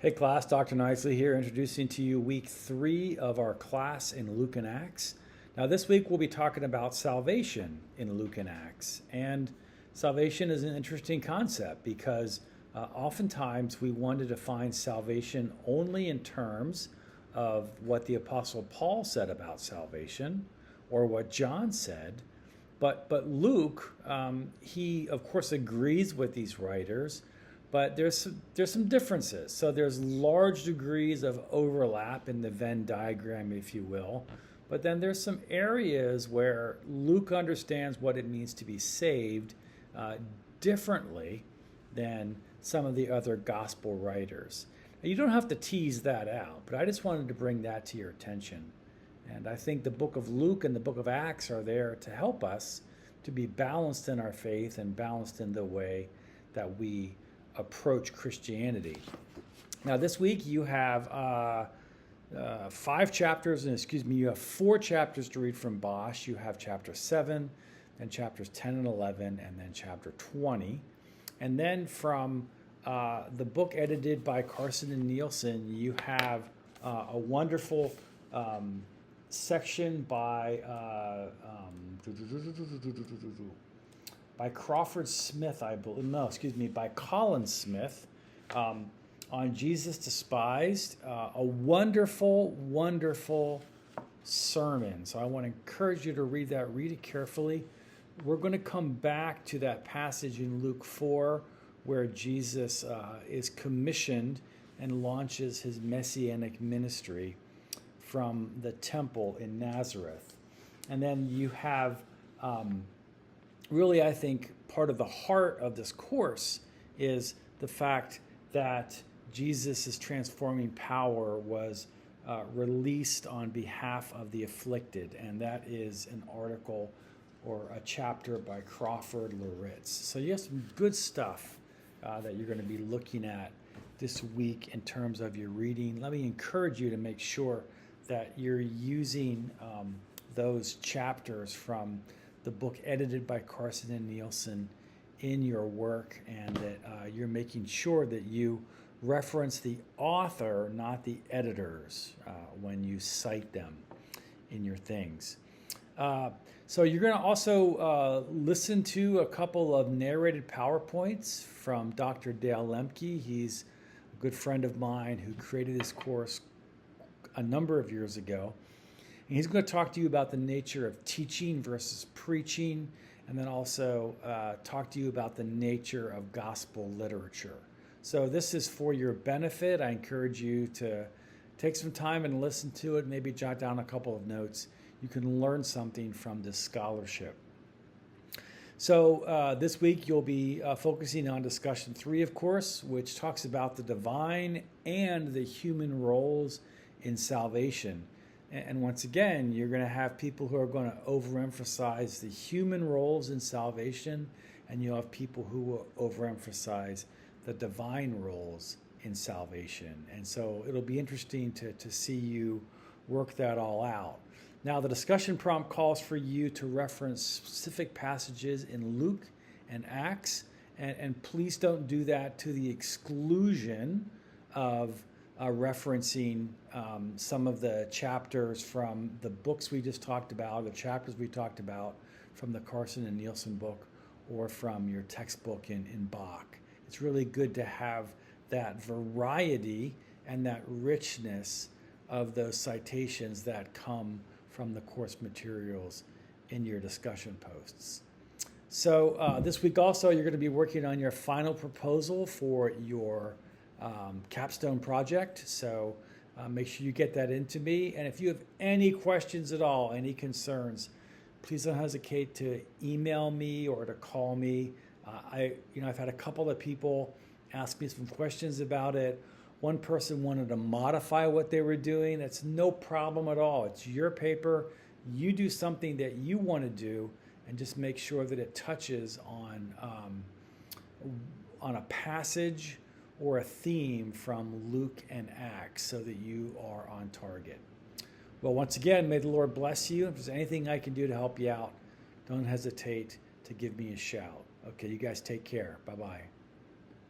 Hey class, Dr. Knisley here, introducing to you week 3 of our class in Luke and Acts. Now this week we'll be talking about salvation in Luke and Acts. And salvation is an interesting concept because oftentimes we want to define salvation only in terms of what the Apostle Paul said about salvation or what John said. But Luke, he of course agrees with these writers, but there's some differences. So there's large degrees of overlap in the Venn diagram, if you will. But then there's some areas where Luke understands what it means to be saved differently than some of the other gospel writers. Now, you don't have to tease that out, but I just wanted to bring that to your attention. And I think the book of Luke and the book of Acts are there to help us to be balanced in our faith and balanced in the way that we approach Christianity. Now, this week you have you have 4 chapters to read from Bosch. You have chapter 7, then chapters 10 and 11, and then chapter 20. And then from the book edited by Carson and Nielsen, you have a wonderful section by Crawford Smith, by Colin Smith, on Jesus Despised. A wonderful, wonderful sermon. So I want to encourage you to read that. Read it carefully. We're going to come back to that passage in Luke 4 where Jesus is commissioned and launches his messianic ministry from the temple in Nazareth. And then you have really, I think part of the heart of this course is the fact that Jesus' transforming power was released on behalf of the afflicted, and that is an article or a chapter by Crawford Loritz. So you have some good stuff that you're going to be looking at this week in terms of your reading. Let me encourage you to make sure that you're using those chapters from the book edited by Carson and Nielsen in your work, and that you're making sure that you reference the author, not the editors, when you cite them in your things. So you're going to also listen to a couple of narrated PowerPoints from Dr. Dale Lemke. He's a good friend of mine who created this course a number of years ago. And he's going to talk to you about the nature of teaching versus preaching, and then also talk to you about the nature of gospel literature. So this is for your benefit. I encourage you to take some time and listen to it, maybe jot down a couple of notes. You can learn something from this scholarship. So this week you'll be focusing on discussion 3, of course, which talks about the divine and the human roles in salvation. And once again, you're going to have people who are going to overemphasize the human roles in salvation, and you'll have people who will overemphasize the divine roles in salvation. And so it'll be interesting to see you work that all out. Now, the discussion prompt calls for you to reference specific passages in Luke and Acts, and please don't do that to the exclusion of referencing some of the chapters from the books we just talked about, the chapters we talked about from the Carson and Nielsen book, or from your textbook in Bach. It's really good to have that variety and that richness of those citations that come from the course materials in your discussion posts. So this week also, you're going to be working on your final proposal for your capstone project. So make sure you get that into me. And if you have any questions at all, any concerns, please don't hesitate to email me or to call me. I've had a couple of people ask me some questions about it. One person wanted to modify what they were doing. That's no problem at all. It's your paper. You do something that you want to do, and just make sure that it touches on a passage or a theme from Luke and Acts so that you are on target. Well, once again, may the Lord bless you. If there's anything I can do to help you out, don't hesitate to give me a shout. Okay, you guys take care. Bye-bye.